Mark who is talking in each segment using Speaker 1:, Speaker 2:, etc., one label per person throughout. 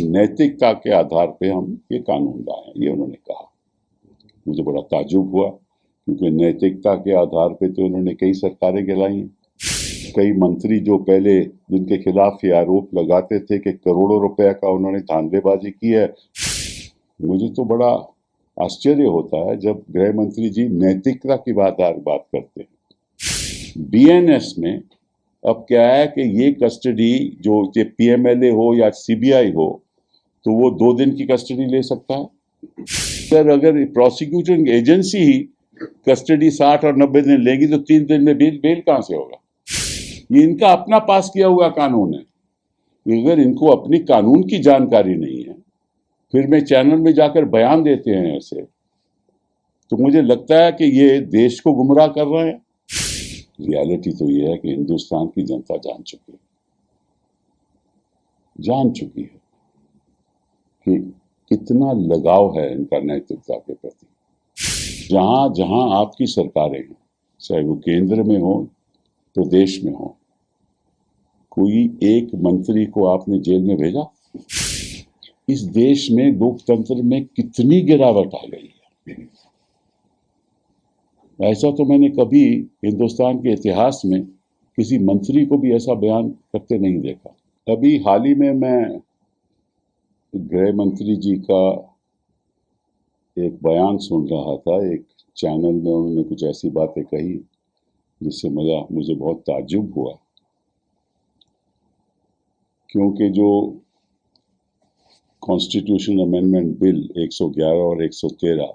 Speaker 1: नैतिकता के आधार पे हम ये कानून लाए हैं, ये उन्होंने कहा। मुझे बड़ा ताज्जुब हुआ, क्योंकि नैतिकता के आधार पे तो उन्होंने कई सरकारें गिराई हैं। कई मंत्री जो पहले जिनके खिलाफ ये आरोप लगाते थे कि करोड़ों रुपए का उन्होंने धांधलेबाजी की है, मुझे तो बड़ा आश्चर्य होता है जब गृह मंत्री जी नैतिकता की बात करते हैं। बीएनएस में अब क्या है कि ये कस्टडी जो पीएमएलए हो या सीबीआई हो, तो वो 2 दिन की कस्टडी ले सकता है। सर, अगर प्रोसिक्यूटिंग एजेंसी ही कस्टडी 60 और 90 दिन लेगी तो 3 दिन में बेल कहां से होगा? ये इनका अपना पास किया हुआ कानून है। अगर इनको अपनी कानून की जानकारी नहीं है, फिर में चैनल में जाकर बयान देते हैं ऐसे, तो मुझे लगता है कि ये देश को गुमराह कर रहे हैं। रियलिटी तो ये है कि हिंदुस्तान की जनता जान चुकी है कि कितना लगाव है इनका नैतिकता के प्रति। जहां जहां आपकी सरकारें हैं, चाहे वो केंद्र में हो प्रदेश में हो, कोई एक मंत्री को आपने जेल में भेजा? इस देश में लोकतंत्र में कितनी गिरावट आ गई है, ऐसा तो मैंने कभी हिंदुस्तान के इतिहास में किसी मंत्री को भी ऐसा बयान करते नहीं देखा। अभी हाल ही में मैं गृह मंत्री जी का एक बयान सुन रहा था, एक चैनल में उन्होंने कुछ ऐसी बातें कही जिससे मुझे बहुत ताज्जुब हुआ, क्योंकि जो कॉन्स्टिट्यूशन अमेंडमेंट बिल 111 और 113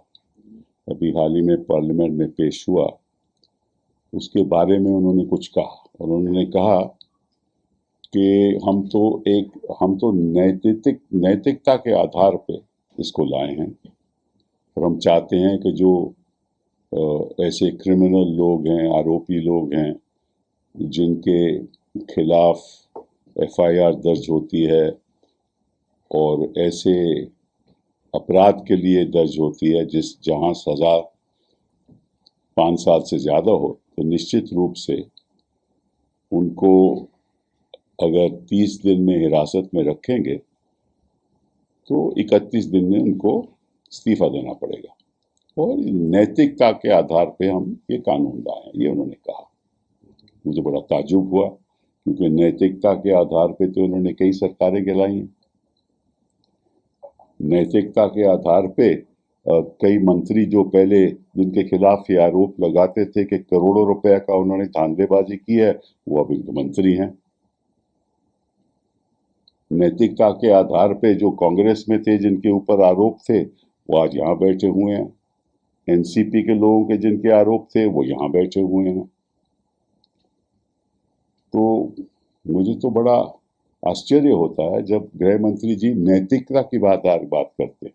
Speaker 1: अभी हाल ही में पार्लियामेंट में पेश हुआ, उसके बारे में उन्होंने कुछ कहा और उन्होंने कहा कि हम तो नैतिकता के आधार पे इसको लाए हैं और हम चाहते हैं कि जो ऐसे क्रिमिनल लोग हैं, आरोपी लोग हैं, जिनके खिलाफ एफआईआर दर्ज होती है और ऐसे अपराध के लिए दर्ज होती है जहां सजा 5 साल से ज़्यादा हो, तो निश्चित रूप से उनको अगर 30 दिन में हिरासत में रखेंगे तो 31 दिन में उनको इस्तीफा देना पड़ेगा और नैतिकता के आधार पे हम ये कानून लाए हैं, ये उन्होंने कहा। मुझे बड़ा ताज्जुब हुआ, क्योंकि नैतिकता के आधार पे तो उन्होंने कई सरकारें गिराई हैं। नैतिकता के आधार पे कई मंत्री जो पहले जिनके खिलाफ ये आरोप लगाते थे कि करोड़ों रुपए का उन्होंने धांधलेबाजी की है, वो अब इनके मंत्री हैं। नैतिकता के आधार पे जो कांग्रेस में थे, जिनके ऊपर आरोप थे, वो आज यहाँ बैठे हुए हैं। एनसीपी के लोगों के जिनके आरोप थे, वो यहाँ बैठे हुए हैं। तो मुझे तो बड़ा आश्चर्य होता है जब गृह मंत्री जी नैतिकता की बात करते हैं।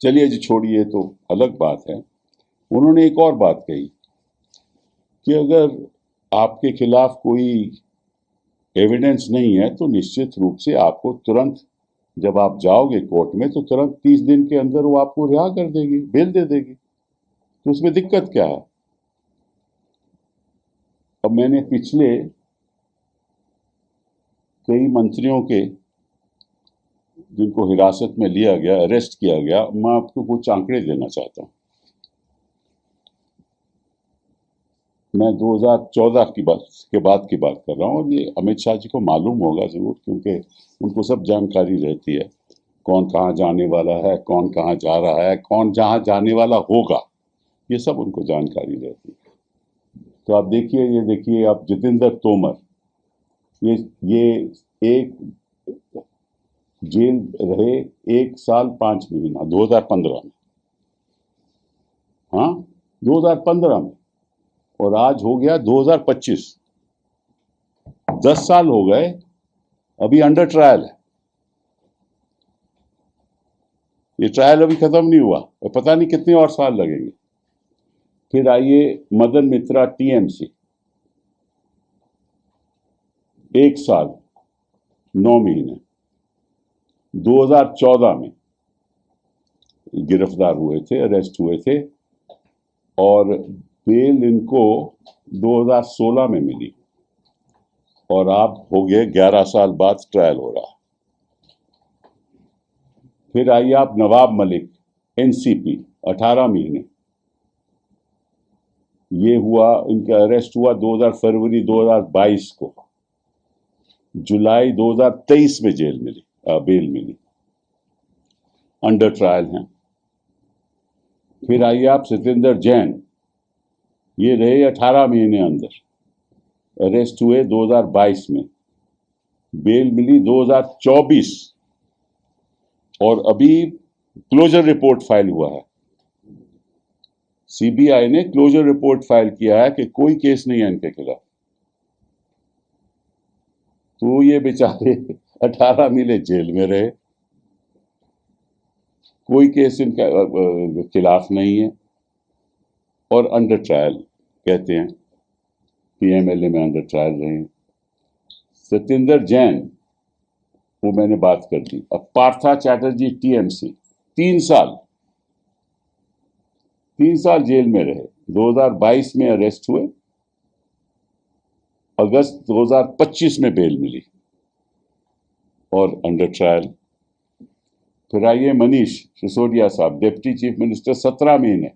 Speaker 1: चलिए जी, छोड़िए, तो अलग बात है। उन्होंने एक और बात कही कि अगर आपके खिलाफ कोई एविडेंस नहीं है तो निश्चित रूप से आपको तुरंत, जब आप जाओगे कोर्ट में, तो तुरंत 30 दिन के अंदर वो आपको रिहा कर देगी, बेल दे देगी। तो उसमें दिक्कत क्या है? अब मैंने पिछले कई मंत्रियों के जिनको हिरासत में लिया गया, अरेस्ट किया गया, मैं आपको कुछ आंकड़े देना चाहता हूँ। मैं 2014 की बात कर रहा हूँ और ये अमित शाह जी को मालूम होगा जरूर, क्योंकि उनको सब जानकारी रहती है, कौन कहाँ जाने वाला है, कौन कहाँ जा रहा है, कौन जहाँ जाने वाला होगा, ये सब उनको जानकारी रहती है। तो आप देखिए आप जितेंद्र तोमर, ये एक जेल रहे 1 साल 5 महीना 2015 में, हाँ 2015 में, और आज हो गया 2025, 10 साल हो गए, अभी अंडर ट्रायल है। ये ट्रायल अभी खत्म नहीं हुआ और पता नहीं कितने और साल लगेंगे। फिर आइए मदन मित्रा, टीएमसी, 1 साल 9 महीने 2014 में गिरफ्तार हुए थे, अरेस्ट हुए थे, और बेल इनको 2016 में मिली और आप हो गए 11 साल बाद ट्रायल हो रहा। फिर आइए आप नवाब मलिक, एनसीपी, 18 महीने। ये हुआ, इनका अरेस्ट हुआ 2000 फरवरी 2022 को। जुलाई 2023 में बेल मिली, अंडर ट्रायल हैं। फिर आइए आप सत्येंद्र जैन, ये रहे 18 महीने अंदर, अरेस्ट हुए 2022 में, बेल मिली 2024, और अभी क्लोजर रिपोर्ट फाइल हुआ है। सीबीआई ने क्लोजर रिपोर्ट फाइल किया है कि कोई केस नहीं है इनके खिलाफ। तो ये बेचारे 18 महीने जेल में रहे, कोई केस इनका खिलाफ नहीं है, और अंडर ट्रायल कहते हैं, पीएमएलए में अंडर ट्रायल रहे हैं। सत्येंद्र जैन, वो मैंने बात कर दी। अब पार्था चैटर्जी, टीएमसी, 3 साल 3 साल जेल में रहे। 2022 में अरेस्ट हुए, अगस्त 2025 में बेल मिली और अंडर ट्रायल। फिर आइए मनीष सिसोदिया साहब, डिप्टी चीफ मिनिस्टर, 17 महीने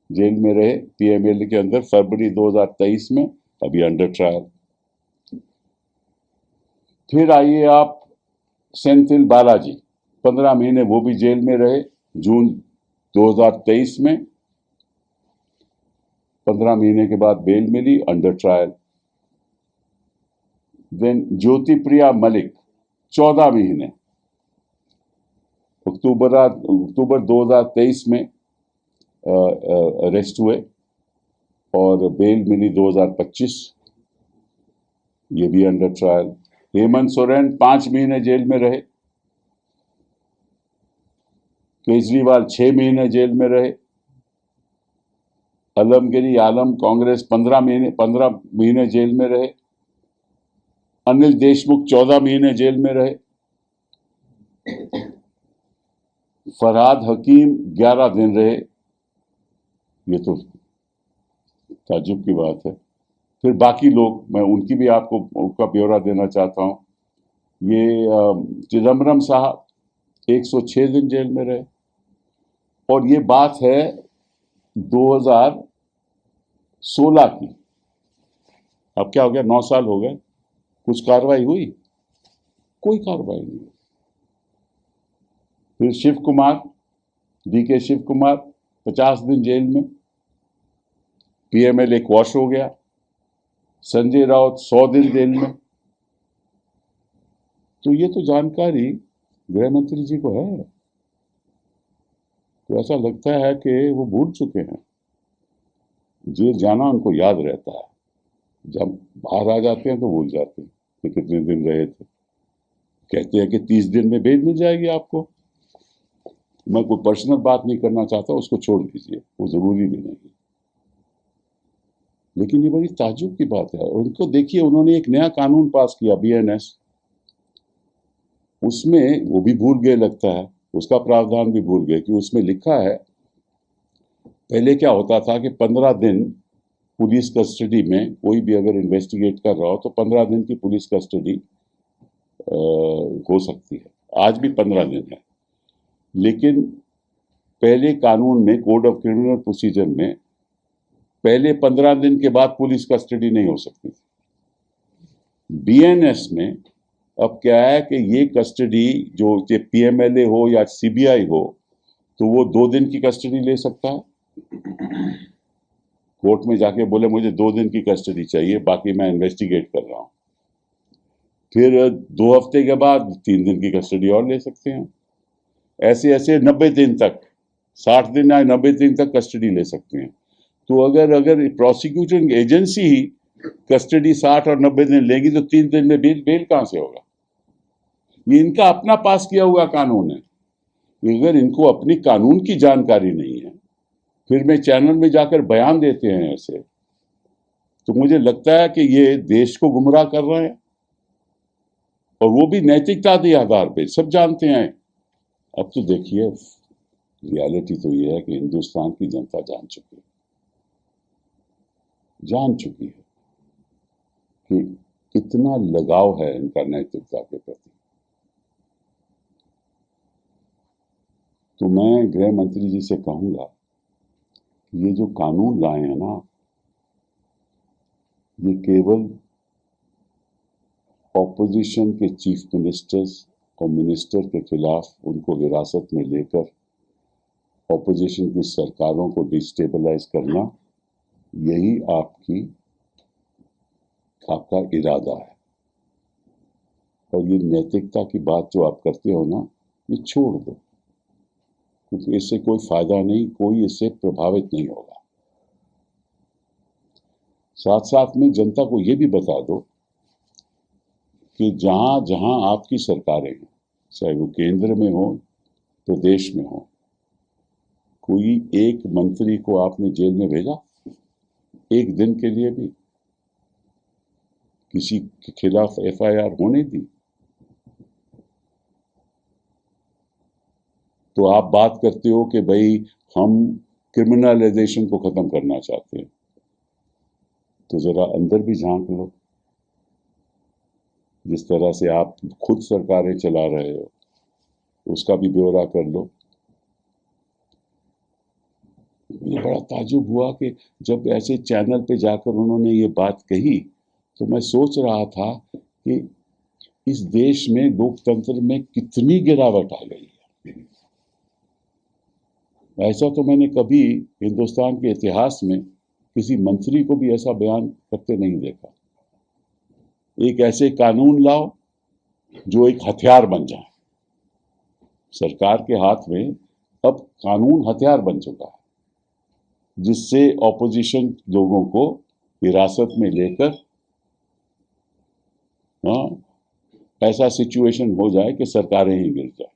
Speaker 1: जेल में रहे पीएमएलए के अंदर, फरवरी 2023 में, अभी अंडर ट्रायल। फिर आइए आप सेंथिल बालाजी, 15 महीने वो भी जेल में रहे, जून 2023 में, 15 महीने के बाद बेल मिली, under trial. Then Jyotipriya Mallick, 14 महीने, अक्टूबर 2023 में अरेस्ट हुए और बेल मिली 2025, ये भी अंडर ट्रायल। हेमंत सोरेन 5 महीने जेल में रहे, केजरीवाल 6 महीने जेल में रहे, अलमगिरी आलम कांग्रेस 15 महीने जेल में रहे, अनिल देशमुख 14 महीने जेल में रहे, फरहाद हकीम 11 दिन रहे। ये तो ताज्जुब की बात है। फिर बाकी लोग, मैं उनकी भी आपको उनका ब्यौरा देना चाहता हूँ। ये चिदम्बरम साहब 106 दिन जेल में रहे, और ये बात है 2016 की। अब क्या हो गया, 9 साल हो गए, कुछ कार्रवाई हुई? कोई कार्रवाई नहीं। फिर शिव कुमार, डीके शिव कुमार, 50 दिन जेल में, पीएमएलए क्वॉश हो गया। संजय राउत 100 दिन जेल में। तो ये तो जानकारी गृह मंत्री जी को है, तो ऐसा लगता है कि वो भूल चुके हैं। जेल जाना उनको याद रहता है, जब बाहर आ जाते हैं तो भूल जाते हैं कि कितने दिन रहे थे। कहते हैं कि 30 दिन में बेल मिल जाएगी आपको। मैं कोई पर्सनल बात नहीं करना चाहता, उसको छोड़ दीजिए, वो जरूरी भी नहीं। लेकिन ये बड़ी ताज्जुब की बात है। उनको देखिए, उन्होंने एक नया कानून पास किया, बीएनएस, उसमें वो भी भूल गए लगता है, उसका प्रावधान भी भूल गए कि उसमें लिखा है, पहले क्या होता था कि 15 दिन पुलिस कस्टडी में कोई भी अगर इन्वेस्टिगेट कर रहा हो तो 15 दिन की पुलिस कस्टडी हो सकती है। आज भी 15 दिन है, लेकिन पहले कानून में, कोड ऑफ क्रिमिनल प्रोसीजर में, पहले 15 दिन के बाद पुलिस कस्टडी नहीं हो सकती थी। बीएनएस में अब क्या है कि ये कस्टडी जो पीएमएलए हो या सीबीआई हो, तो वो 2 दिन की कस्टडी ले सकता है। कोर्ट में जाके बोले मुझे 2 दिन की कस्टडी चाहिए, बाकी मैं इन्वेस्टिगेट कर रहा हूं। फिर 2 हफ्ते के बाद 3 दिन की कस्टडी और ले सकते हैं। ऐसे ऐसे 90 दिन तक, 60 दिन या 90 दिन तक कस्टडी ले सकते हैं। तो अगर प्रोसिक्यूटिंग एजेंसी ही कस्टडी 60 और 90 दिन लेगी तो 3 दिन में बेल कहां से होगा? ये इनका अपना पास किया हुआ कानून है। अगर इनको अपनी कानून की जानकारी नहीं है, फिर में चैनल में जाकर बयान देते हैं ऐसे, तो मुझे लगता है कि ये देश को गुमराह कर रहे हैं, और वो भी नैतिकता के आधार पे। सब जानते हैं। अब तो देखिए, रियलिटी तो ये है कि हिंदुस्तान की जनता जान चुकी है कि कितना लगाव है इनका नैतिकता के प्रति। तो मैं गृह मंत्री जी से कहूंगा कि ये जो कानून लाए हैं ना, ये केवल ऑपोजिशन के चीफ मिनिस्टर्स और मिनिस्टर के खिलाफ उनको हिरासत में लेकर ऑपोजिशन की सरकारों को डिस्टेबलाइज करना, यही आपका इरादा है। और ये नैतिकता की बात जो आप करते हो ना, ये छोड़ दो, क्योंकि इससे कोई फायदा नहीं, कोई इससे प्रभावित नहीं होगा। साथ साथ में जनता को ये भी बता दो कि जहां जहां आपकी सरकारें हैं, चाहे वो केंद्र में हो, प्रदेश में हो, कोई एक मंत्री को आपने जेल में भेजा एक दिन के लिए भी? किसी के खिलाफ एफआईआर होने दी? तो आप बात करते हो कि भाई हम क्रिमिनलाइजेशन को खत्म करना चाहते हैं, तो जरा अंदर भी झांक लो। जिस तरह से आप खुद सरकारें चला रहे हो, उसका भी ब्यौरा कर लो। मुझे बड़ा ताज्जुब हुआ कि जब ऐसे चैनल पे जाकर उन्होंने ये बात कही, तो मैं सोच रहा था कि इस देश में लोकतंत्र में कितनी गिरावट आ गई है। ऐसा तो मैंने कभी हिंदुस्तान के इतिहास में किसी मंत्री को भी ऐसा बयान करते नहीं देखा। एक ऐसे कानून लाओ जो एक हथियार बन जाए। सरकार के हाथ में अब कानून हथियार बन चुका है, जिससे ऑपोजिशन लोगों को हिरासत में लेकर ऐसा सिचुएशन हो जाए कि सरकारें ही गिर जाए।